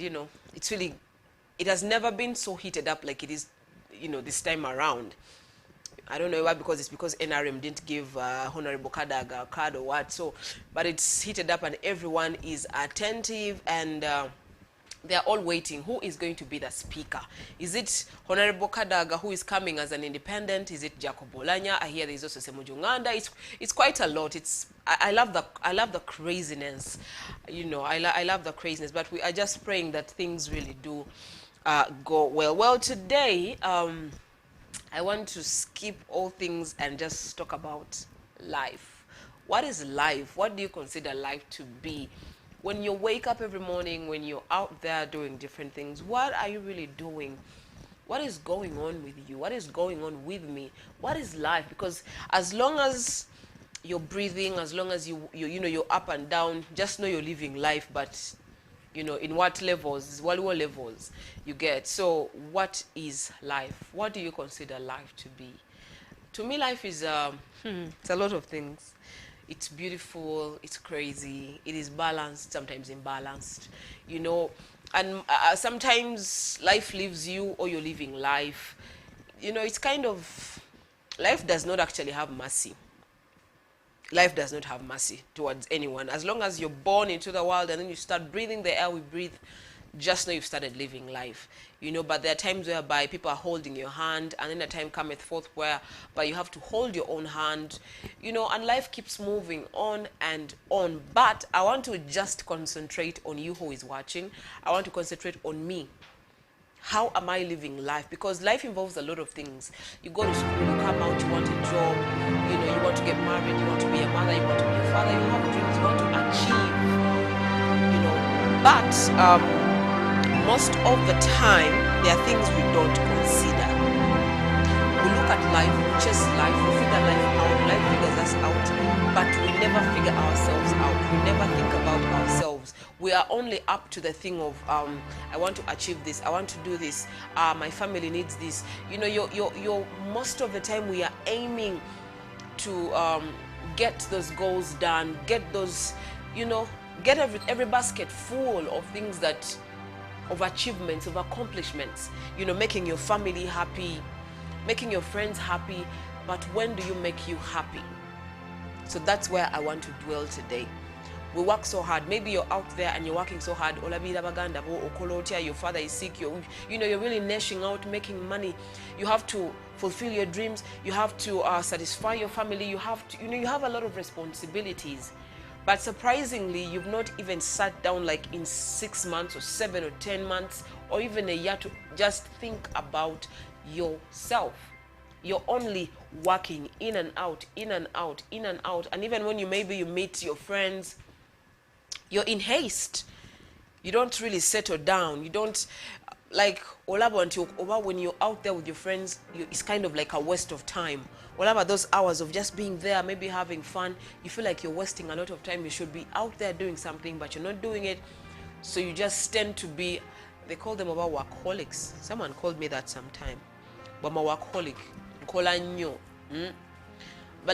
and it has never been so heated up like it is, this time around. I don't know why, because it's because NRM didn't give Honorable Kadaga a card or what. So, but it's heated up and everyone is attentive, and they're all waiting. Who is going to be the speaker? Is it Honorable Kadaga, who is coming as an independent? Is it Jacob Olanya? I hear there's also Uganda. It's quite a lot. I love the craziness. I love the craziness. But we are just praying that things really do go well. Well, today I want to skip all things and just talk about life. What is life? What do you consider life to be? When you wake up every morning, when you're out there doing different things, what are you really doing? What is going on with you? What is going on with me? What is life? Because as long as you're breathing, as long as you're up and down, just know you're living life, but in what levels, what levels you get. So what is life? What do you consider life to be? To me, life is it's a lot of things. It's beautiful, it's crazy, it is balanced, sometimes imbalanced, and sometimes life leaves you, or you're living life. It's kind of, life does not actually have mercy. Life does not have mercy towards anyone. As long as you're born into the world and then you start breathing the air we breathe, just know you've started living life. But there are times whereby people are holding your hand, and then a time cometh forth whereby you have to hold your own hand, and life keeps moving on and on. But I want to just concentrate on you who is watching. I want to concentrate on me. How am I living life? Because life involves a lot of things. You go to school, you come out, you want a job, you want to get married, you want to be a mother, you want to be a father, you have dreams, you want to achieve, But most of the time, there are things we don't consider. We look at life, we chase life, we figure life figures us out, but we never figure ourselves out. We never think about ourselves. We are only up to the thing of, I want to achieve this, I want to do this, my family needs this. You're most of the time we are aiming to get those goals done, get those, get every basket full of things of achievements, of accomplishments, making your family happy, making your friends happy. But when do you make you happy? So that's where I want to dwell today. We work so hard. Maybe you're out there and you're working so hard. Your father is sick. You're really gnashing out, making money. You have to fulfill your dreams. You have to satisfy your family. You have to, you have a lot of responsibilities. But surprisingly, you've not even sat down like in 6 months or 7 or 10 months or even a year to just think about yourself. You're only working in and out, in and out, in and out. And even when you meet your friends, you're in haste. You don't really settle down. You don't, like, when you're out there with your friends, it's kind of like a waste of time. Those hours of just being there, maybe having fun, you feel like you're wasting a lot of time. You should be out there doing something, but you're not doing it. So you just tend to be, they call them about workaholics. Someone called me that sometime. But I'm a workaholic. But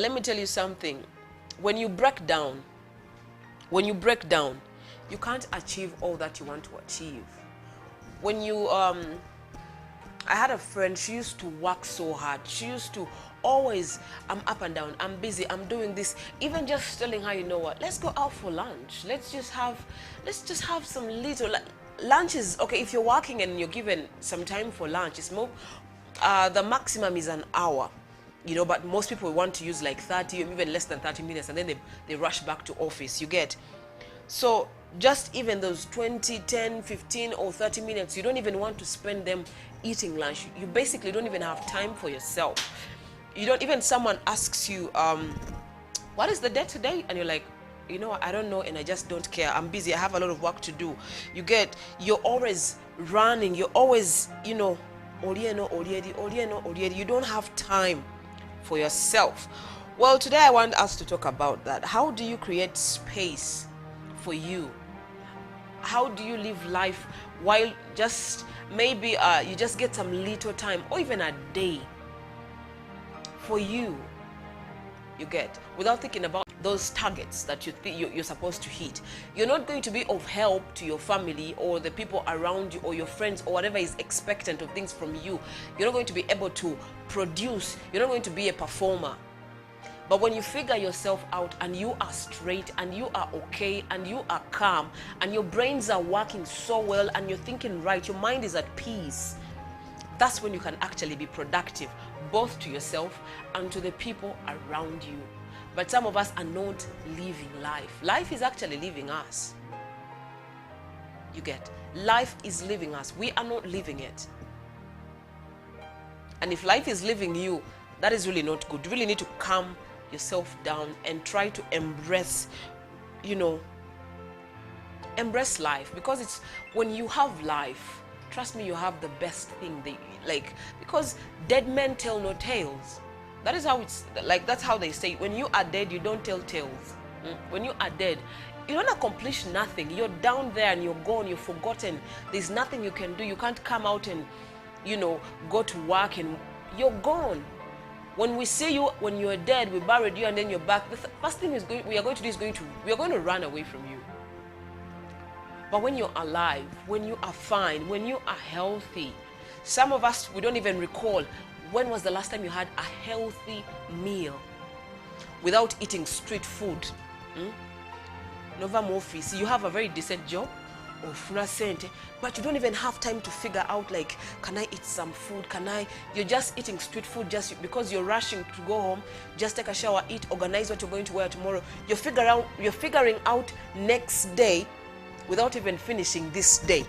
let me tell you something. When you break down, you can't achieve all that you want to achieve. When you, I had a friend, she used to work so hard. She used to always, I'm up and down, I'm busy, I'm doing this. Even just telling her, what, let's go out for lunch. Let's just have some little, lunch is, okay, if you're working and you're given some time for lunch, it's more, the maximum is an hour. But most people want to use like 30, even less than 30 minutes, and then they rush back to office, you get. So just even those 20, 10, 15 or 30 minutes, you don't even want to spend them eating lunch. You basically don't even have time for yourself. You don't, even someone asks you, what is the day today? And you're like, I don't know, and I just don't care. I'm busy, I have a lot of work to do. You're always running, you're always, you don't have time for yourself. Well, today I want us to talk about that. How do you create space for you? How do you live life while just maybe you just get some little time or even a day for you? You get, without thinking about those targets that you're supposed to hit. You're not going to be of help to your family or the people around you or your friends or whatever is expectant of things from you. You're not going to be able to produce. You're not going to be a performer. But when you figure yourself out and you are straight and you are okay and you are calm and your brains are working so well and you're thinking right, your mind is at peace, that's when you can actually be productive, both to yourself and to the people around you. But some of us are not living life. Life is actually living us. You get, life is living us. We are not living it. And if life is living you, that is really not good. You really need to calm yourself down and try to embrace, embrace life. Because it's when you have life, trust me, you have the best thing. Because dead men tell no tales. That is how it's like. That's how they say. When you are dead, you don't tell tales. When you are dead, you don't accomplish nothing. You're down there and you're gone. You're forgotten. There's nothing you can do. You can't come out and, go to work and you're gone. When we see you, when you're dead, we buried you and then you're back. The first thing we are going to do is we are going to run away from you. But when you're alive, when you are fine, when you are healthy, some of us, we don't even recall when was the last time you had a healthy meal without eating street food. Nova Mofisi, you have a very decent job, but you don't even have time to figure out, like, can I eat some food? You're just eating street food just because you're rushing to go home, just take a shower, eat, organize what you're going to wear tomorrow. You're figuring out next day without even finishing this day.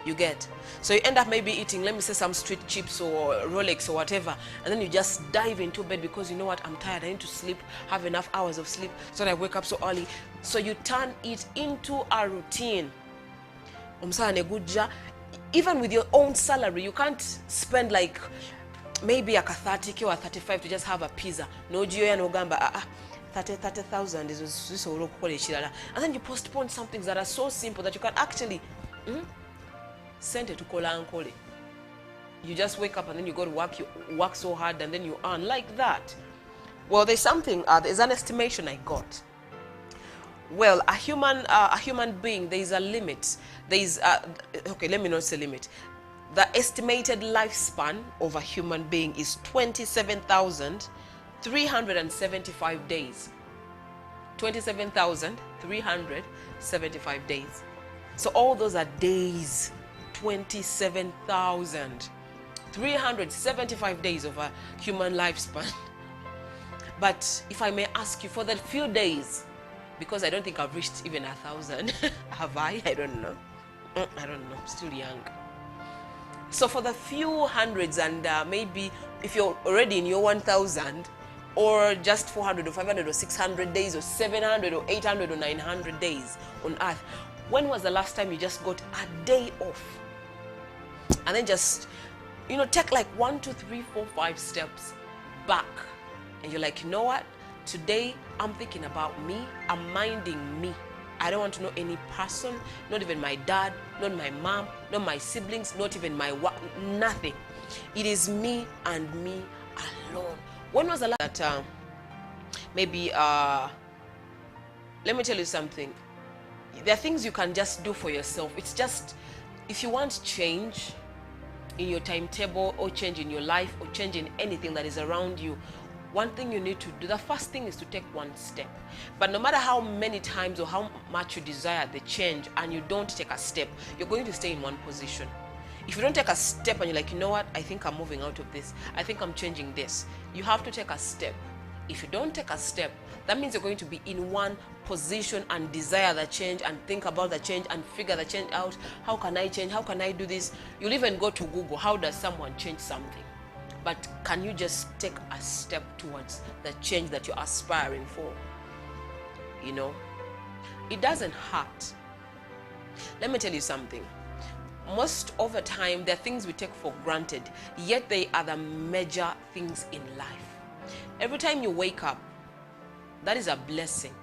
You get, so you end up maybe eating, let me say, some street chips or Rolex or whatever, and then you just dive into bed because you know what, I'm tired, I need to sleep, have enough hours of sleep so that I wake up so early. So you turn it into a routine. Even with your own salary, you can't spend like maybe a 30K or 35 to just have a pizza. No Gio no gamba 30,000 is this, and then you postpone some things that are so simple that you can actually send it to Kolankole. You just wake up and then you go to work, you work so hard and then you earn like that. Well, there's an estimation I got. Well, a human being, there is a limit. Okay, let me not say limit. The estimated lifespan of a human being is 27,375 days. 27,375 days. So all those are days. 27,375 days of a human lifespan. But if I may ask you, for that few days, because I don't think I've reached even 1,000, have I? I don't know. I don't know. I'm still young. So for the few hundreds, and maybe if you're already in your 1,000, or just 400 or 500 or 600 days or 700 or 800 or 900 days on earth, when was the last time you just got a day off? And then just, take like 1, 2, 3, 4, 5 steps back. And you're like, you know what? Today, I'm thinking about me. I'm minding me. I don't want to know any person, not even my dad, not my mom, not my siblings, not even my nothing. It is me and me alone. When was the last that maybe, let me tell you something. There are things you can just do for yourself. It's just, if you want change in your timetable or change in your life or change in anything that is around you, one thing you need to do, the first thing is to take one step. But no matter how many times or how much you desire the change and you don't take a step, you're going to stay in one position. If you don't take a step and you're like, you know what, I think I'm moving out of this, I think I'm changing this, you have to take a step. If you don't take a step, that means you're going to be in one position and desire the change and think about the change and figure the change out. How can I change? How can I do this? You'll even go to Google, how does someone change something? But can you just take a step towards the change that you're aspiring for? It doesn't hurt. Let me tell you something. Most of the time, there are things we take for granted, yet they are the major things in life. Every time you wake up, that is a blessing.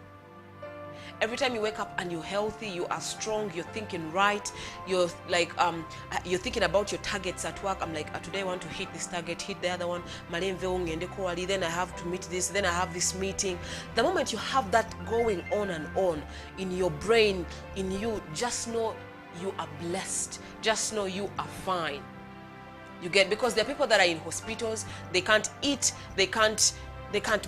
Every time you wake up and you're healthy, you are strong, you're thinking right, you're like you're thinking about your targets at work. I'm like, today I want to hit this target, hit the other one, then I have to meet this, then I have this meeting. The moment you have that going on and on in your brain, in you, just know you are blessed. Just know you are fine. You get, because there are people that are in hospitals, they can't eat, they can't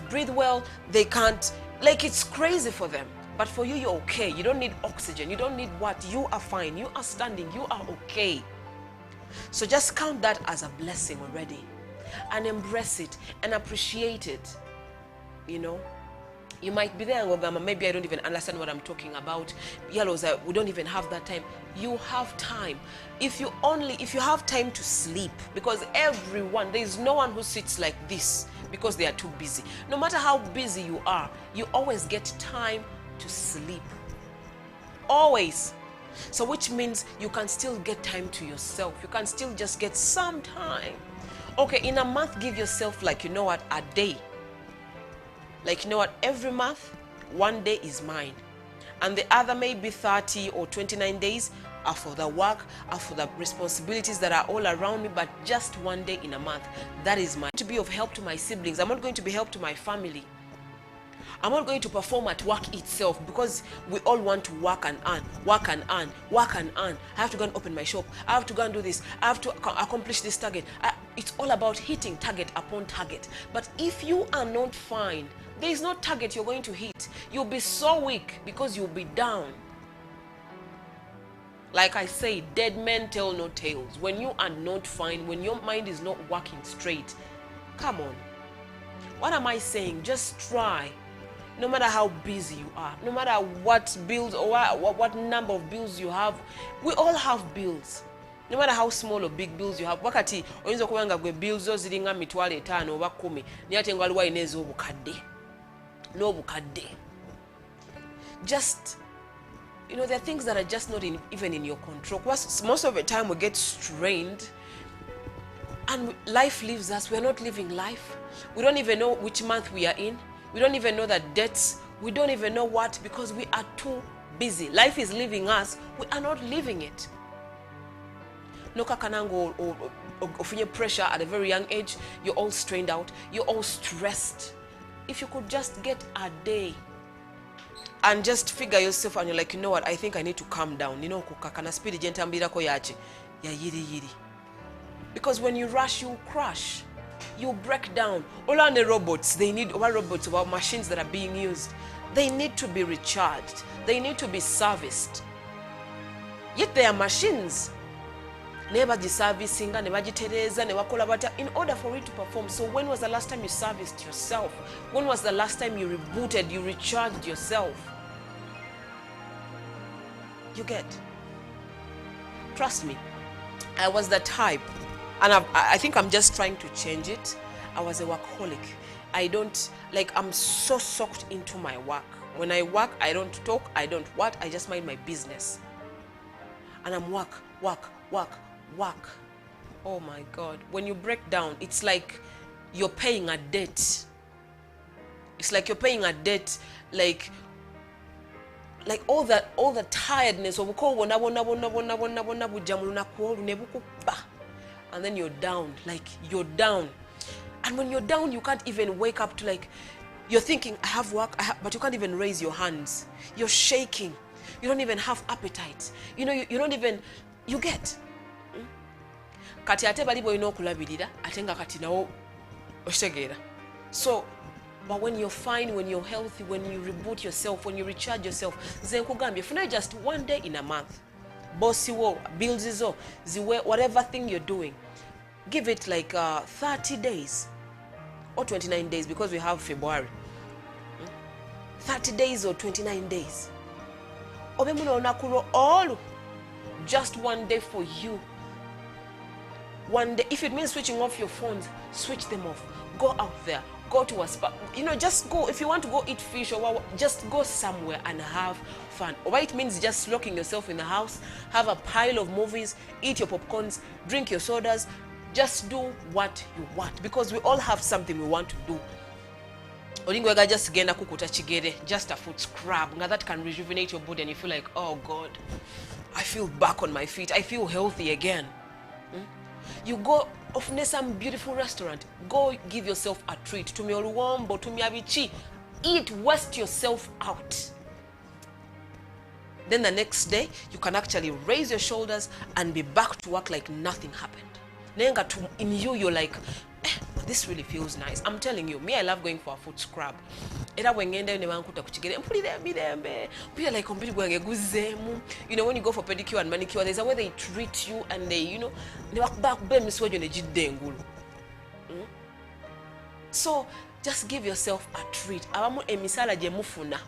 breathe well, they can't, like, it's crazy for them. But for you, you're okay. You don't need oxygen. You don't need what? You are fine. You are standing. You are okay. So just count that as a blessing already, and embrace it and appreciate it. You know, you might be there and go, maybe I don't even understand what I'm talking about. We don't even have that time. You have time. If you have time to sleep, because there is no one who sits like this because they are too busy. No matter how busy you are, you always get time to sleep. Always. So which means you can still get time to yourself. You can still just get some time. Okay, in a month, give yourself, like, you know what, a day. Like, you know what, every month, one day is mine. And the other maybe 30 or 29 days are for the work, are for the responsibilities that are all around me, but just one day in a month, that is mine. To be of help to my siblings. I'm not going to be help to my family. I'm not going to perform at work itself, because we all want to work and earn, work and earn, work and earn. I have to go and open my shop. I have to go and do this. I have to accomplish this target. It's all about hitting target upon target. But if you are not fine, there is no target you're going to hit. You'll be so weak because you'll be down. Like I say, dead men tell no tales. When you are not fine, when your mind is not working straight, come on. What am I saying? Just try. No matter how busy you are, no matter what bills or what number of bills you have, we all have bills. No matter how small or big bills you have. Wakati oyinza kubanga gwe bills zo ziringa mitwalo 5 oba 10, naye ate nga aliwo ineza obukadde. N'obukadde. Just, you know, there are things that are just not even in your control. Most of the time we get strained and life leaves us. We're not living life. We don't even know which month we are in. We don't even know the dates. We don't even know what, because we are too busy. Life is leaving us. We are not living it. No kakanango or pressure at a very young age. You're all strained out. You're all stressed. If you could just get a day and just figure yourself, and you're like, you know what, I think I need to calm down. You know, kukakana speed jentambira ko yache ya yiri. Because when you rush, you crash. You break down. All on the robots, they need robots or machines that are being used. They need to be recharged. They need to be serviced. Yet they are machines. Never servicing, never in order for it to perform. So when was the last time you serviced yourself? When was the last time you rebooted, you recharged yourself? You get? Trust me, I was the type. And I think I'm just trying to change it. I was a workaholic. I'm so sucked into my work. When I work, I don't talk, I don't what, I just mind my business. And I'm work. Oh my God. When you break down, it's like you're paying a debt. It's like you're paying a debt, like all the tiredness of and then you're down, like you're down. And when you're down, you can't even wake up to, like, you're thinking, I have work, but you can't even raise your hands. You're shaking. You don't even have appetite. You know, you don't even, you get. Kati ate balibo ino kulabirira, atenga kati nawo ostegera. So, but when you're fine, when you're healthy, when you reboot yourself, when you recharge yourself, zenkugambye funa just one day in a month. Bossy wo, bills izo, ziwe, whatever thing you're doing, give it like 30 days or 29 days, because we have February. 30 days or 29 days. Obemuno onakuro all, just one day for you. One day, if it means switching off your phones, switch them off. Go out there, go to a spa. You know, just go. If you want to go eat fish or just go somewhere and have fun. Or it means just locking yourself in the house, have a pile of movies, eat your popcorns, drink your sodas. Just do what you want, because we all have something we want to do. olingwega just genda kukuta kigere, just a foot scrub nga that can rejuvenate your body and you feel like, oh God, I feel back on my feet, I feel healthy again. You go ofune some beautiful restaurant, go give yourself a treat, tumya oluwombo, tumya biki, eat, waste yourself out. Then the next day you can actually raise your shoulders and be back to work like nothing happened. Nenga in you you're like, this really feels nice. I'm telling you, me, I love going for a foot scrub. Era wengende ne bankuta kuchigere mpulira mirembe. Feel like ombiri gwange guzemu. You know, when you go for pedicure and manicure, there's a way they treat you and they, you know, ne back be miswajo ne jidde engulu. So just give yourself a treat. Abamu emisala je mufuna.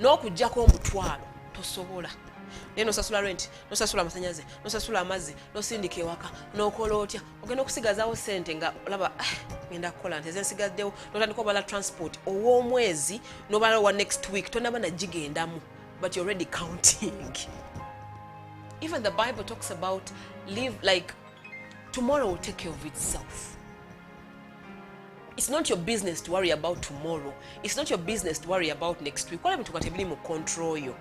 N'okujjako omutwalo tosobola. Neno sasula rent, no sasula amasanyaze, no sasula amazzi, no sindika ewaka, n'okola otya, ogenda okusigazaawo ssente nga olaba ngenda kukola nti ezensigaddewo, n'otandika obala transport ow'omwezi n'obala wa next week tonaba nagigendamu, but you're already counting. Even the Bible talks about live like tomorrow will take care of itself. It's not your business to worry about tomorrow. It's not your business to worry about next week. Wala bintu katebili mu control you.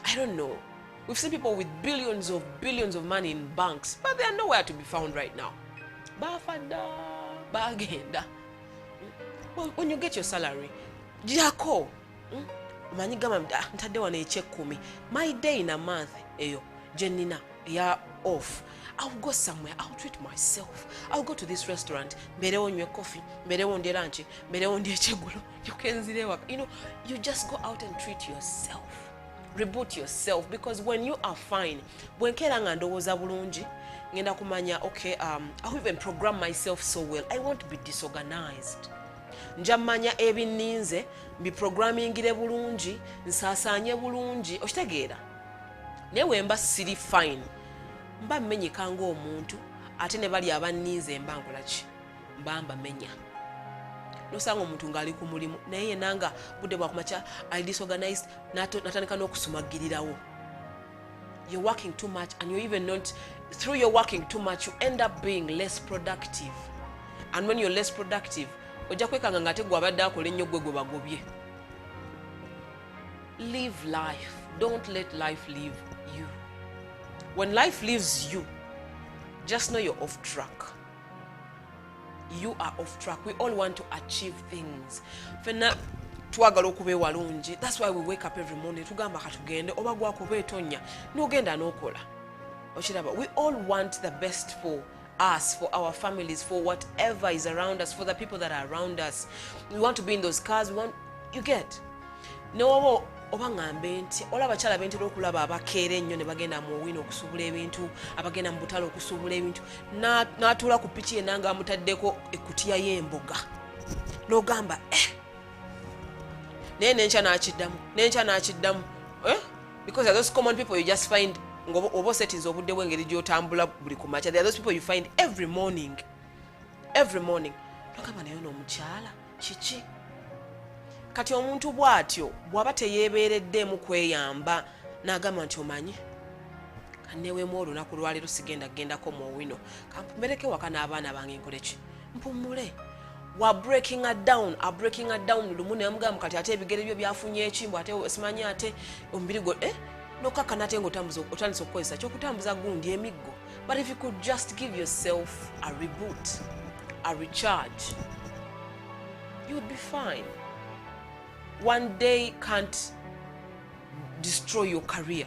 I don't know. We've seen people with billions of money in banks, but they are nowhere to be found right now. Bafada, bagenda. Well, when you get your salary, jako, manigama ntade wane check kumi. My day in a month, eyo, Jenina, ya off. I'll go somewhere. I'll treat myself. I'll go to this restaurant. Mbere on your coffee. Mbere on the lunch. Mbere on the chegulo. You can see the work. You know, you just go out and treat yourself. Reboot yourself, because when you are fine, when keranga ndowooza bulungi ngenda kumanya, okay, I'll even program myself so well. I won't be disorganized. Njamanya ebininze mbi programmingire bulungi, nsaasaanye bulungi, okitegeera. Newe mba siri fine, mba mmenyeka ng'omuntu, ate ne bali abanninze mba nkola ki? Mba menya. Nosanga omuntu ngali ku mulimu naye nanga budde bwa kumacha I disorganized natandika n'okusumagirirawo. You're working too much, and you're even not, through your working too much, you end up being less productive. And when you're less productive, ojja kwekanga ngate gwe abadde akola ennyo gwe bagobye. Live life. Don't let life live you. When life leaves you, just know you're off track. You are off track. We all want to achieve things. Fena twagala okube walungi. That's why we wake up every morning. Tugamba katugende oba gwako betonya. Nogenda nokola. Ochiraba. We all want the best for us, for our families, for whatever is around us, for the people that are around us. We want to be in those cars. You get. No oba ngambe nti olaba bakyala bentera okulaba abakeera ennyo ne bagenda mu wino okusubula ebintu, abagenda mu butale okusubula ebintu, n'atuula ku piki enanga amutaddeko ekkutiya y'emboga n'ogamba naye n'enkya n'akiddamu because those common people you just find oba settings obudde bw'engeri gy'otambula buli ku makya. There are those people you find every morning n'ogamba naye n'omukyala kiki. Kati omuntu bw'atyo bw'aba teyeebeereddemu kweyamba n'agamba nti omanyi kanneweemu olunaku lwaleero sigendagendako mu wino kampumereke waka n'abaana bange nkole ki mpumule. Wa breaking her down lumu ne yamugamba kati ate ebigere byo byafunye ekimbo ate simanyi ate omubiri gwo n'okkakkana ate ng'otandise okukozesa ky'okutambuza gundi emiggo. But if you could just give yourself a reboot, a recharge, you would be fine. One day can't destroy your career.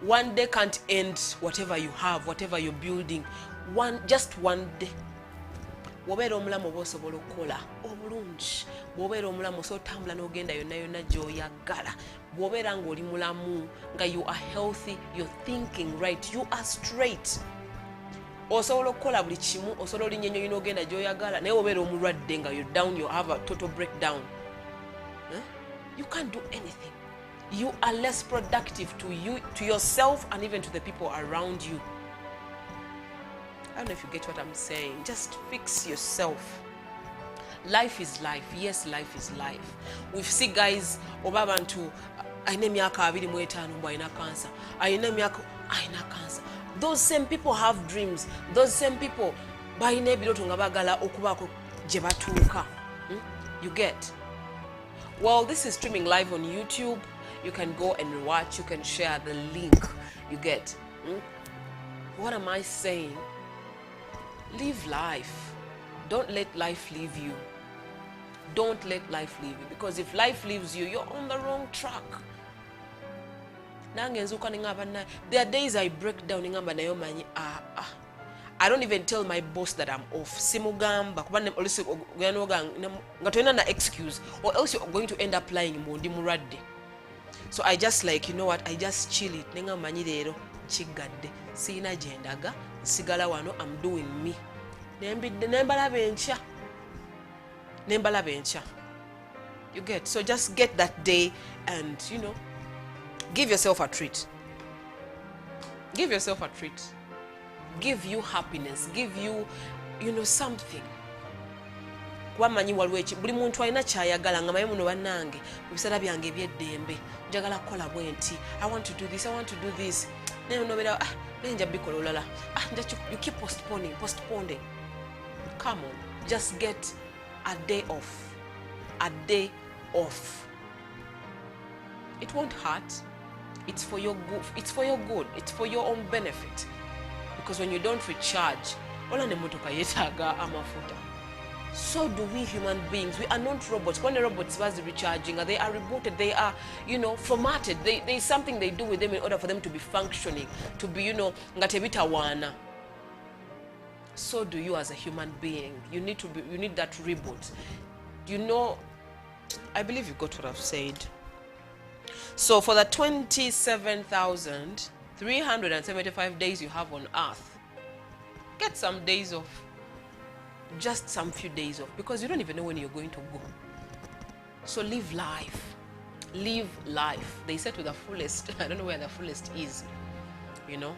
One day can't end whatever you have, whatever you're building. Just one day. Bw'obeera omulamu oba osobola okukola obulungi. Bw'obeera omulamu osobola otambula n'ogenda yonna gy'oyagala. Bw'obeera ng'oli mulamu nga you are healthy, you're thinking right, you are straight. Osobola okukola buli kimu, osobola olinnyo ennyo n'ogenda gy'oyagala. Naye obeera omulwadde nga you're down, you have a total breakdown. You can't do anything. You are less productive to yourself, and even to the people around you. I don't know if you get what I'm saying. Just fix yourself. Life is life. Yes, life is life. We see guys, oba bantu ayina emyaka 25 mbu ayina cancer. Ayina emyaka ayina cancer. Those same people have dreams. Those same people bayina ebiroto nga bagala okubaako gye batuuka. You get? Well, this is streaming live on YouTube. You can go and watch. You can share the link. You get? What am I saying? Live life. Don't let life leave you. Don't let life leave you. Because if life leaves you, you're on the wrong track. There are days I break down. I don't even tell my boss that I'm off. Simugamba, excuse, or else you're going to end up lying. So I just like, you know what, I just chill it. Chigadde. Sina jendaga. Sigala wano, I'm doing me. You get? So just get that day and, you know, give yourself a treat. Give yourself a treat. Give you happiness. Give you, you know, something. Wamanyi waliwo buli muntu alina kyayagala nga maye muno bannange mu biseera byange ebyeddembe njagala kukola bwe nti I want to do this, I want to do this. Naye nobera nja bikola olala. You keep postponing. Come on, just get a day off. A day off. It won't hurt. It's for your good. It's for your good. It's for your own benefit. Because when you don't recharge, ola ne motoka yetaaga amafuta. So do we human beings. We are not robots. When the robots was recharging, they are rebooted, they are, you know, formatted. There's something they do with them in order for them to be functioning, to be, you know, ngatebita wana. So do you as a human being. You need that reboot. You know, I believe you got what I've said. So for the 27,375 days you have on earth, get some days off. Just some few days off, because you don't even know when you're going to go. So live life. Live life. They said to the fullest. I don't know where the fullest is, you know.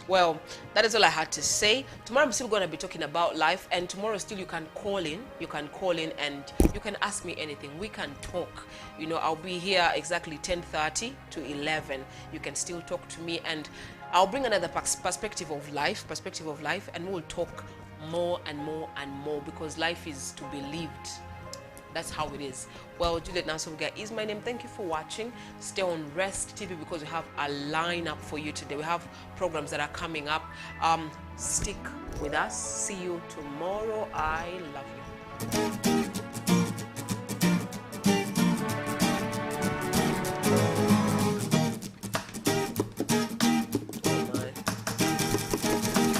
Well, that is all I had to say. Tomorrow I'm still going to be talking about life, and tomorrow still you can call in and you can ask me anything. We can talk. You know, I'll be here exactly 10:30 to 11. You can still talk to me, and I'll bring another perspective of life, and we'll talk more and more and more, because life is to be lived. That's how it is. Well, Juliet Nasoga is my name. Thank you for watching. Stay on Rest TV, because we have a lineup for you today. We have programs that are coming up. Stick with us. See you tomorrow. I love you.